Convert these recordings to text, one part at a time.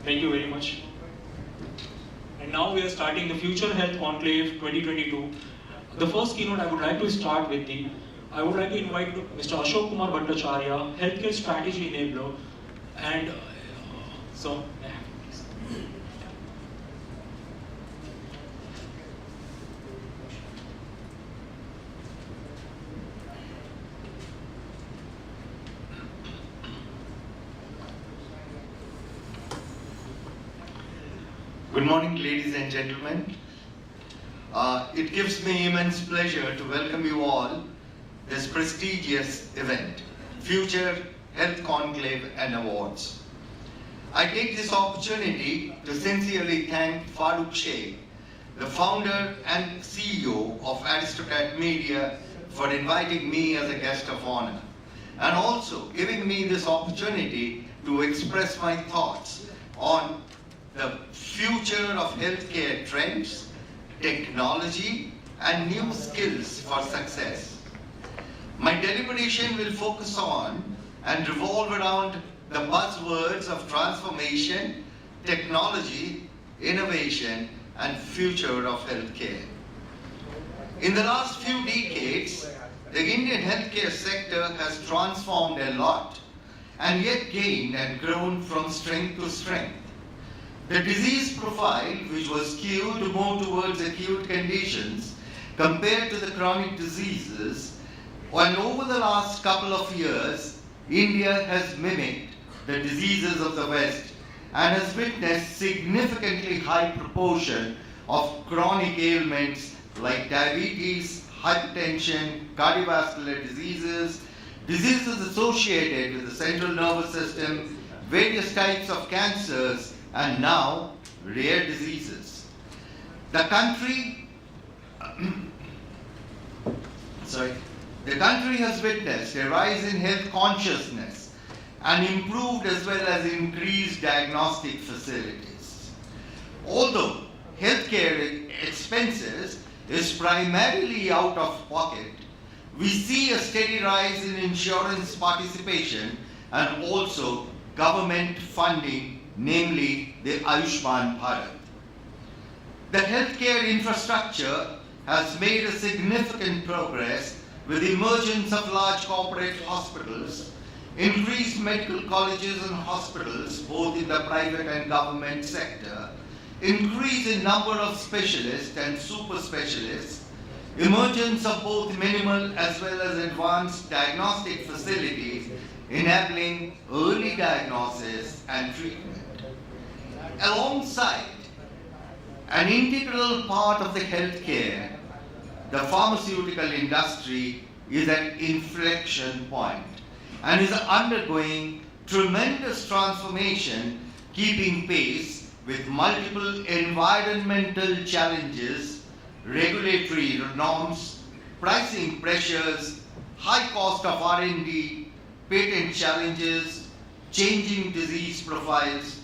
Thank you very much. And now we are starting the Future Health Conclave 2022. The first keynote I would like to start with I would like to invite Mr. Ashok Kumar Bhattacharya, Healthcare Strategy Enabler, and so. Good morning, ladies and gentlemen. It gives me immense pleasure to welcome you all this prestigious event, Future Health Conclave and Awards. I take this opportunity to sincerely thank Farooq Sheikh, the founder and CEO of Aristocrat Media, for inviting me as a guest of honor, and also giving me this opportunity to express my thoughts on the future of healthcare trends, technology, and new skills for success. My deliberation will focus on and revolve around the buzzwords of transformation, technology, innovation, and future of healthcare. In the last few decades, the Indian healthcare sector has transformed a lot and yet gained and grown from strength to strength. The disease profile, which was skewed more towards acute conditions compared to the chronic diseases, and over the last couple of years, India has mimicked the diseases of the West and has witnessed significantly high proportion of chronic ailments like diabetes, hypertension, cardiovascular diseases, diseases associated with the central nervous system, various types of cancers, and now rare diseases. The country has witnessed a rise in health consciousness and improved as well as increased diagnostic facilities. Although healthcare expenses is primarily out of pocket, we see a steady rise in insurance participation and also government funding, namely the Ayushman Bharat. The healthcare infrastructure has made a significant progress with the emergence of large corporate hospitals, increased medical colleges and hospitals, both in the private and government sector, increase in number of specialists and super specialists, emergence of both minimal as well as advanced diagnostic facilities, enabling early diagnosis and treatment. Alongside, an integral part of the healthcare, the pharmaceutical industry is at inflection point and is undergoing tremendous transformation, keeping pace with multiple environmental challenges, regulatory norms, pricing pressures, high cost of R&D, patent challenges, changing disease profiles,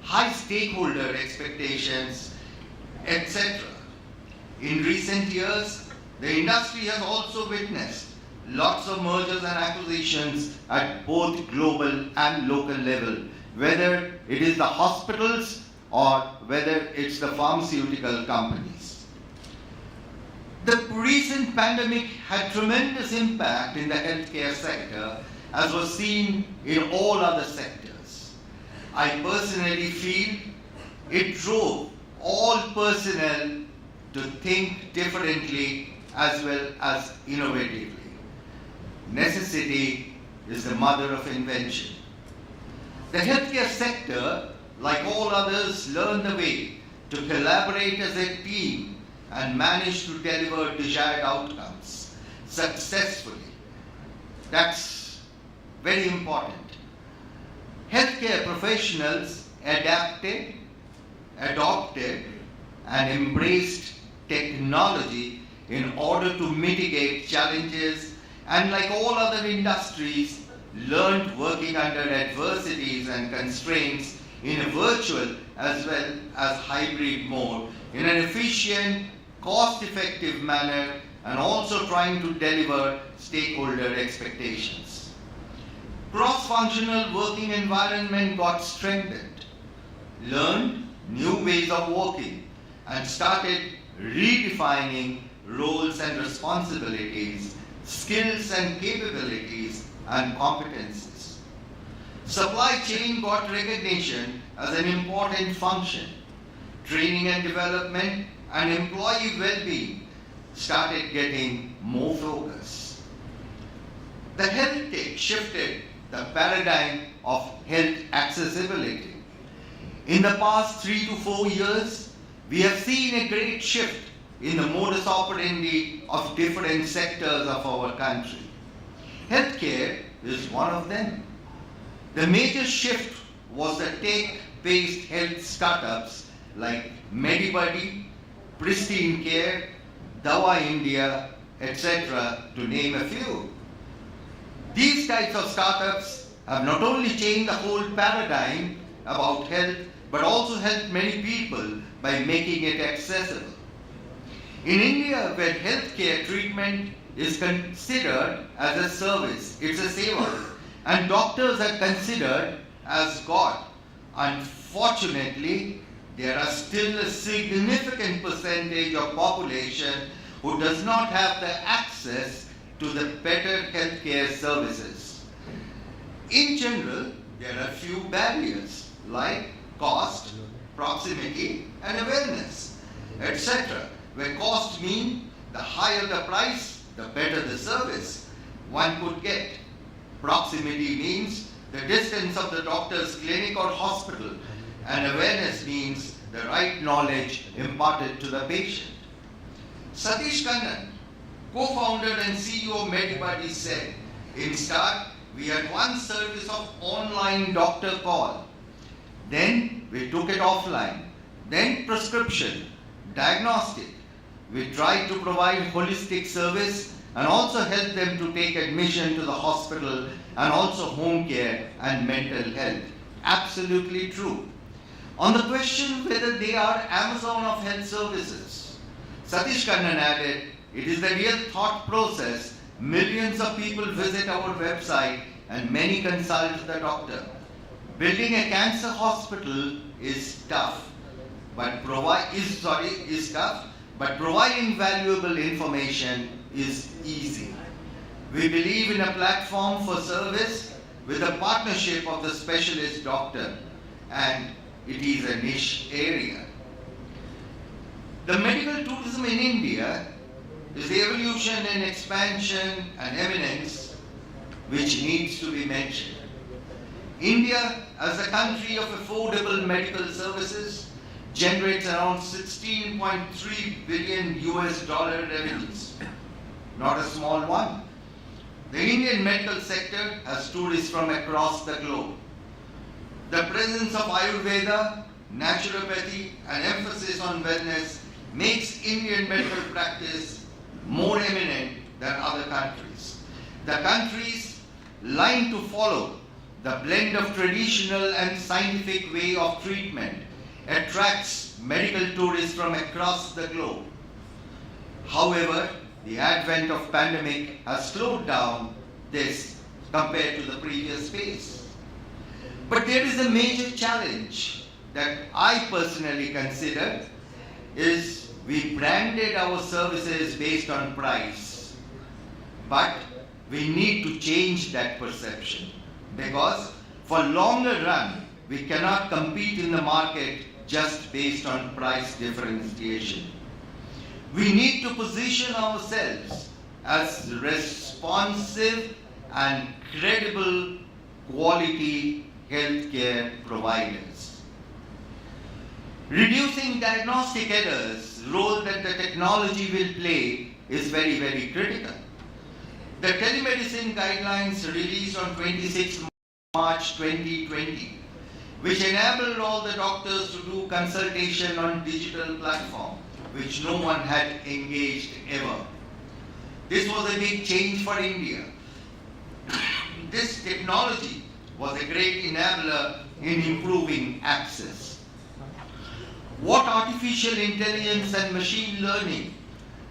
high stakeholder expectations, etc. In recent years, the industry has also witnessed lots of mergers and acquisitions at both global and local level, whether it is the hospitals or whether it's the pharmaceutical companies. The recent pandemic had tremendous impact in the healthcare sector, as was seen in all other sectors. I personally feel it drove all personnel to think differently as well as innovatively. Necessity is the mother of invention. The healthcare sector, like all others, learned the way to collaborate as a team and manage to deliver desired outcomes successfully. That's very important. Healthcare professionals adapted, adopted, and embraced technology in order to mitigate challenges, and like all other industries, learned working under adversities and constraints in a virtual as well as hybrid mode in an efficient, cost-effective manner, and also trying to deliver stakeholder expectations. Cross-functional working environment got strengthened. learned new ways of working and started redefining roles and responsibilities, skills and capabilities, and competencies. Supply chain got recognition as an important function. Training and development and employee well-being started getting more focus. The health tech shifted the paradigm of health accessibility. In the past 3 to 4 years, we have seen a great shift in the modus operandi of different sectors of our country. Healthcare is one of them. The major shift was the tech-based health startups like Medibuddy, Pristine Care, Dawa India, etc., to name a few. These types of startups have not only changed the whole paradigm about health, but also helped many people by making it accessible. In India, where healthcare treatment is considered as a service, it's a seva, and doctors are considered as God, unfortunately, there are still a significant percentage of population who does not have the access to the better healthcare services. In general, there are few barriers like cost, proximity, and awareness, etc. Where cost means the higher the price, the better the service one could get. Proximity means the distance of the doctor's clinic or hospital, and awareness means the right knowledge imparted to the patient. Satish Kannan, co-founder and CEO of Medibuddy, said, in start, we had one service of online doctor call. Then we took it offline. Then prescription, diagnostic. We tried to provide holistic service and also help them to take admission to the hospital and also home care and mental health. Absolutely true. On the question whether they are Amazon of health services, Satish Kannan added, it is the real thought process. Millions of people visit our website and many consult the doctor. Building a cancer hospital is tough, but providing valuable information is easy. We believe in a platform for service with a partnership of the specialist doctor, and it is a niche area. The medical tourism in India is the evolution and expansion and eminence which needs to be mentioned. India, as a country of affordable medical services, generates around 16.3 billion US dollar revenues. Not a small one. The Indian medical sector has tourists from across the globe. The presence of Ayurveda, naturopathy, and emphasis on wellness makes Indian medical practice more eminent than other countries. The countries line to follow the blend of traditional and scientific way of treatment attracts medical tourists from across the globe. However, the advent of pandemic has slowed down this compared to the previous phase. But there is a major challenge that I personally consider is we branded our services based on price. But we need to change that perception, because for longer run, we cannot compete in the market just based on price differentiation. We need to position ourselves as responsive and credible quality healthcare providers. Reducing diagnostic errors, role that the technology will play, is very, very critical. The telemedicine guidelines released on 26 March 2020, which enabled all the doctors to do consultation on digital platform, which no one had engaged ever. This was a big change for India. This technology was a great enabler in improving access. What artificial intelligence and machine learning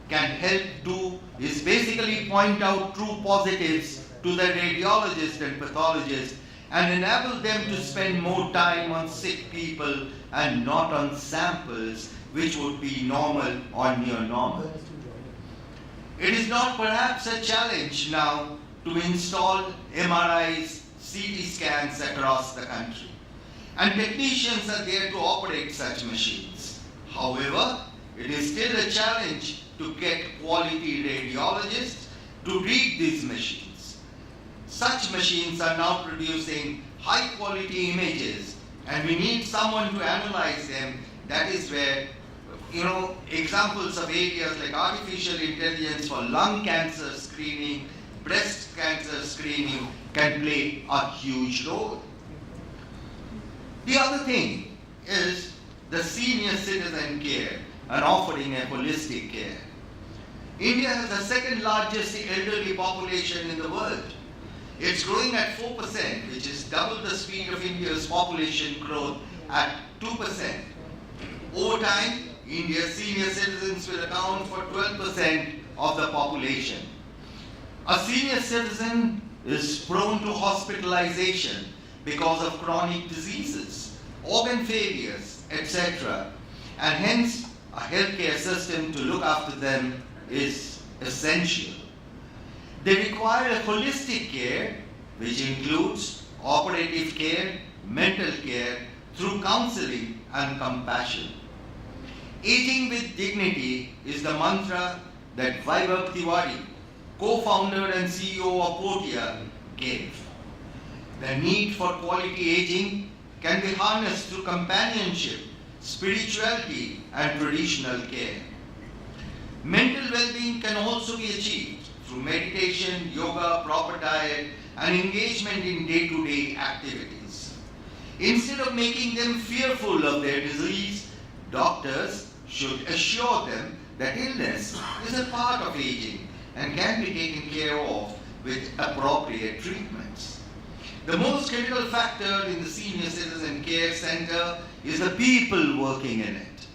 can help do is basically point out true positives to the radiologist and pathologist and enable them to spend more time on sick people and not on samples which would be normal or near normal. It is not perhaps a challenge now to install MRIs, CT scans across the country, and technicians are there to operate such machines. However, it is still a challenge to get quality radiologists to read these machines. Such machines are now producing high quality images, and we need someone to analyze them. That is where, examples of areas like artificial intelligence for lung cancer screening, breast cancer screening can play a huge role. The other thing is the senior citizen care and offering a holistic care. India has the second largest elderly population in the world. It's growing at 4%, which is double the speed of India's population growth at 2%. Over time, India's senior citizens will account for 12% of the population. A senior citizen is prone to hospitalization because of chronic diseases, organ failures, etc. And hence, a healthcare system to look after them is essential. They require a holistic care, which includes operative care, mental care, through counseling and compassion. Aging with dignity is the mantra that Vaibhav Tiwari, co-founder and CEO of Portia, gave. The need for quality aging can be harnessed through companionship, spirituality, and traditional care. Mental well-being can also be achieved through meditation, yoga, proper diet, and engagement in day-to-day activities. Instead of making them fearful of their disease, doctors should assure them that illness is a part of aging and can be taken care of with appropriate treatments. The most critical factor in the Senior Citizen Care Center is the people working in it.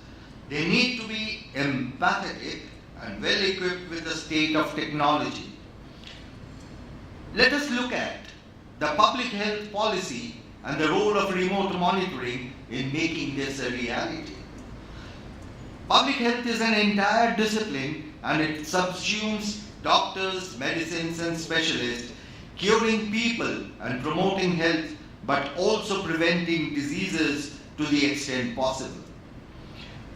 They need to be empathetic and well equipped with the state of technology. Let us look at the public health policy and the role of remote monitoring in making this a reality. Public health is an entire discipline, and it subsumes doctors, medicines, and specialists, curing people and promoting health, but also preventing diseases to the extent possible.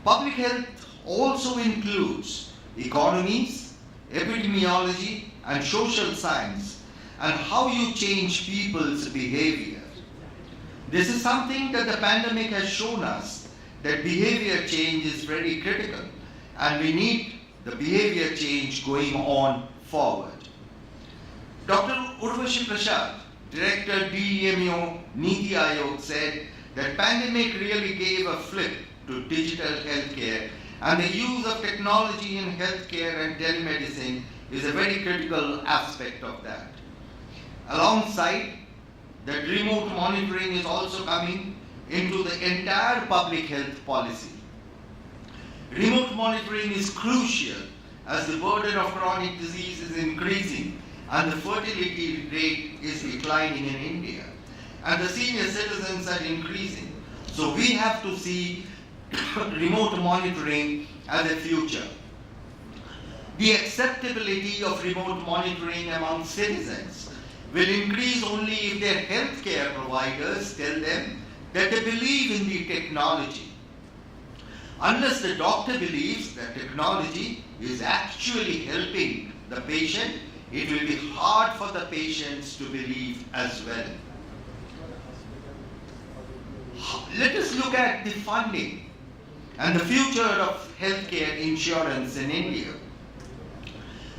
Public health also includes economies, epidemiology, and social science, and how you change people's behavior. This is something that the pandemic has shown us, that behavior change is very critical, and we need the behavior change going on forward. Dr. Urvashi Prasad, Director DEMO Niti Aayog, said that pandemic really gave a flip to digital healthcare, and the use of technology in healthcare and telemedicine is a very critical aspect of that. Alongside that, remote monitoring is also coming into the entire public health policy. Remote monitoring is crucial as the burden of chronic disease is increasing and the fertility rate is declining in India, and the senior citizens are increasing. So we have to see remote monitoring as a future. The acceptability of remote monitoring among citizens will increase only if their healthcare providers tell them that they believe in the technology. Unless the doctor believes that technology is actually helping the patient, it will be hard for the patients to believe as well. Let us look at the funding and the future of healthcare insurance in India.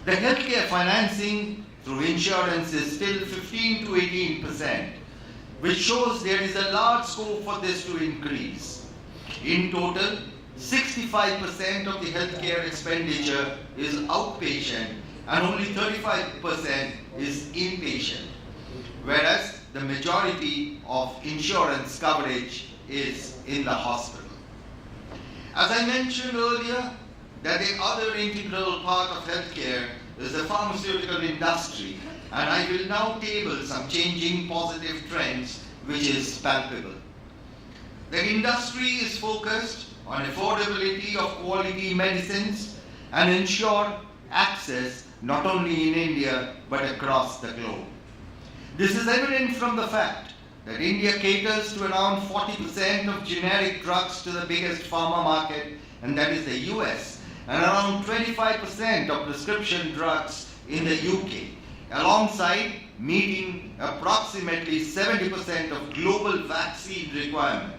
The healthcare financing through insurance is still 15 to 18%, which shows there is a large scope for this to increase. In total, 65% of the healthcare expenditure is outpatient and only 35% is inpatient, whereas the majority of insurance coverage is in the hospital. As I mentioned earlier, that the other integral part of healthcare is the pharmaceutical industry, and I will now table some changing positive trends which is palpable. The industry is focused on affordability of quality medicines and ensure access not only in India but across the globe. This is evident from the fact that India caters to around 40% of generic drugs to the biggest pharma market, and that is the US, and around 25% of prescription drugs in the UK, alongside meeting approximately 70% of global vaccine requirement.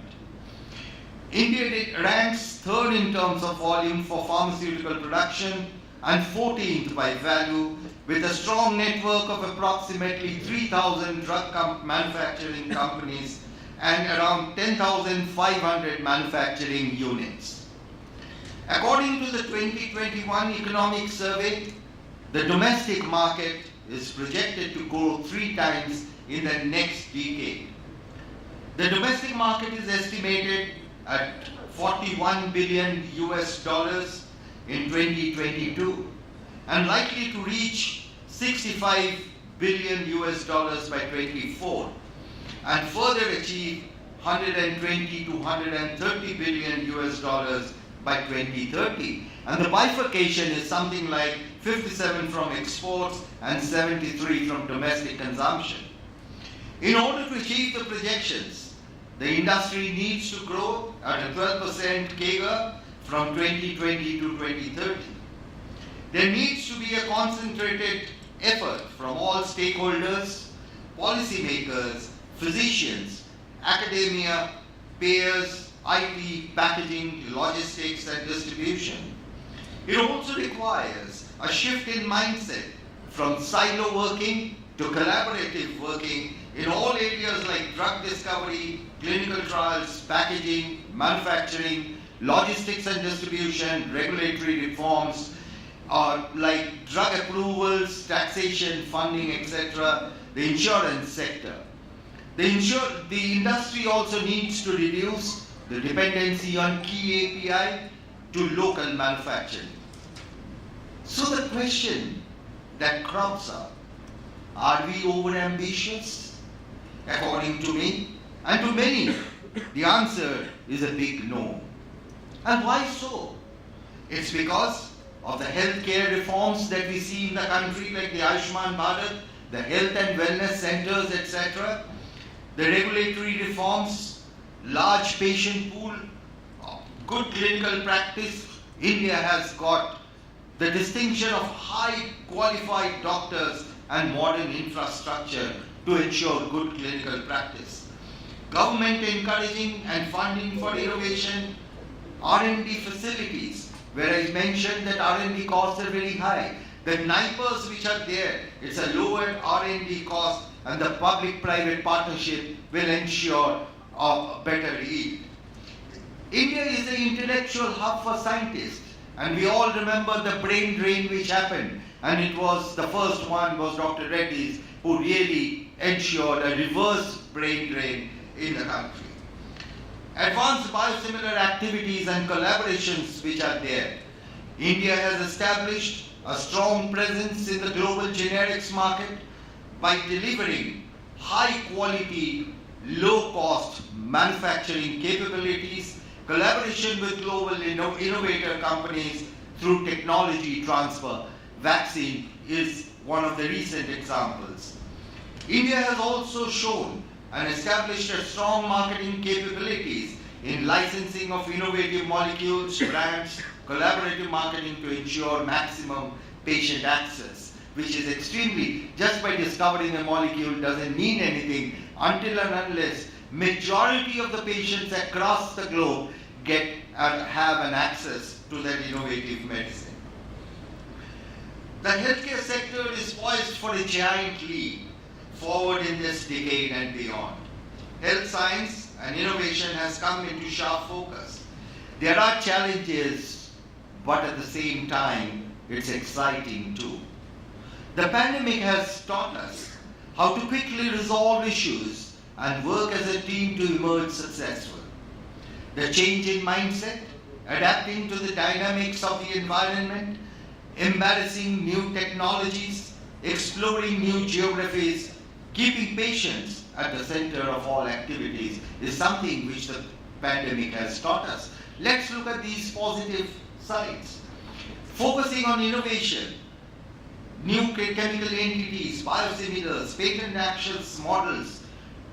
India ranks third in terms of volume for pharmaceutical production and 14th by value, with a strong network of approximately 3,000 drug manufacturing companies and around 10,500 manufacturing units. According to the 2021 economic survey, the domestic market is projected to grow 3 times in the next decade. The domestic market is estimated at $41 billion in 2022 and likely to reach $65 billion by 24 and further achieve 120 to 130 billion by 2030. And the bifurcation is something like 57 from exports and 73 from domestic consumption. In order to achieve the projections, the industry needs to grow at a 12% CAGR from 2020 to 2030. There needs to be a concentrated effort from all stakeholders, policymakers, physicians, academia, payers, IT, packaging, logistics, and distribution. It also requires a shift in mindset from silo working to collaborative working in all areas like drug discovery, clinical trials, packaging, manufacturing, logistics and distribution, regulatory reforms, like drug approvals, taxation, funding, etc., the insurance sector. The industry also needs to reduce the dependency on key API to local manufacturing. So the question that crops up, are we overambitious? According to me, and to many, the answer is a big no. And why so? It's because of the healthcare reforms that we see in the country, like the Ayushman Bharat, the health and wellness centers, etc., the regulatory reforms, large patient pool, good clinical practice. India has got the distinction of high qualified doctors and modern infrastructure to ensure good clinical practice. Government encouraging and funding for innovation, R&D facilities, where I mentioned that R&D costs are very high. The NIPERs which are there, it's a lower R&D cost, and the public-private partnership will ensure a better yield. India is an intellectual hub for scientists, and we all remember the brain drain which happened, and it was the first one was Dr. Reddy's, who really ensured a reverse brain drain in the country. Advanced biosimilar activities and collaborations which are there. India has established a strong presence in the global generics market by delivering high quality, low cost manufacturing capabilities, collaboration with global innovator companies through technology transfer. Vaccine is one of the recent examples. India has also shown and established a strong marketing capabilities in licensing of innovative molecules, brands, collaborative marketing to ensure maximum patient access, which is extremely, just by discovering a molecule doesn't mean anything until and unless majority of the patients across the globe get and have an access to that innovative medicine. The healthcare sector is poised for a giant leap forward in this decade and beyond. Health science and innovation has come into sharp focus. There are challenges, but at the same time, it's exciting too. The pandemic has taught us how to quickly resolve issues and work as a team to emerge successful. The change in mindset, adapting to the dynamics of the environment, embarrassing new technologies, exploring new geographies, keeping patients at the center of all activities is something which the pandemic has taught us. Let's look at these positive sides. Focusing on innovation, new chemical entities, biosimilars, patent access models,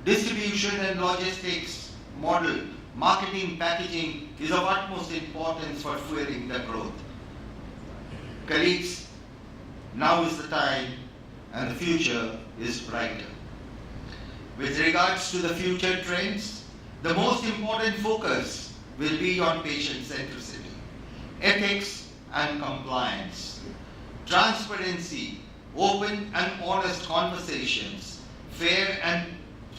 distribution and logistics model, marketing, packaging is of utmost importance for fueling the growth. Colleagues, now is the time and the future is brighter. With regards to the future trends, the most important focus will be on patient centricity, ethics and compliance, transparency, open and honest conversations, fair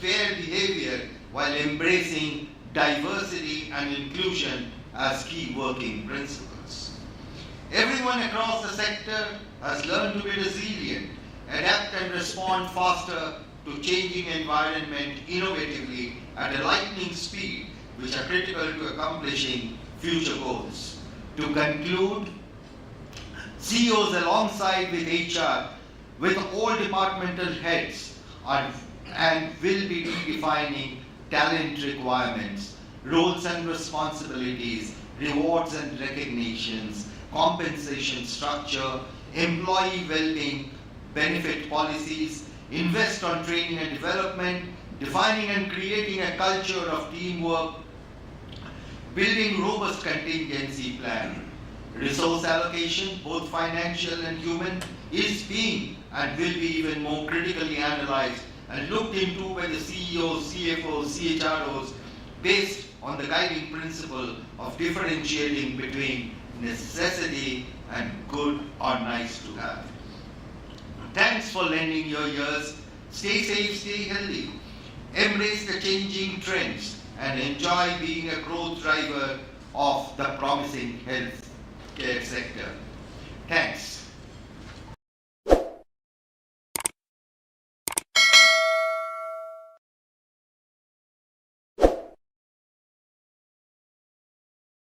behavior while embracing diversity and inclusion as key working principles. Everyone across the sector has learned to be resilient, adapt and respond faster to changing environment innovatively at a lightning speed, which are critical to accomplishing future goals. To conclude, CEOs alongside with HR, with all departmental heads, and will be redefining talent requirements, roles and responsibilities, rewards and recognitions, compensation structure, employee well-being, benefit policies, invest on training and development, defining and creating a culture of teamwork, building robust contingency plan. Resource allocation, both financial and human, is being and will be even more critically analyzed and looked into by the CEOs, CFOs, CHROs based on the guiding principle of differentiating between necessity and good or nice to have. Thanks for lending your ears. Stay safe, stay healthy. Embrace the changing trends and enjoy being a growth driver of the promising health care sector. Thanks.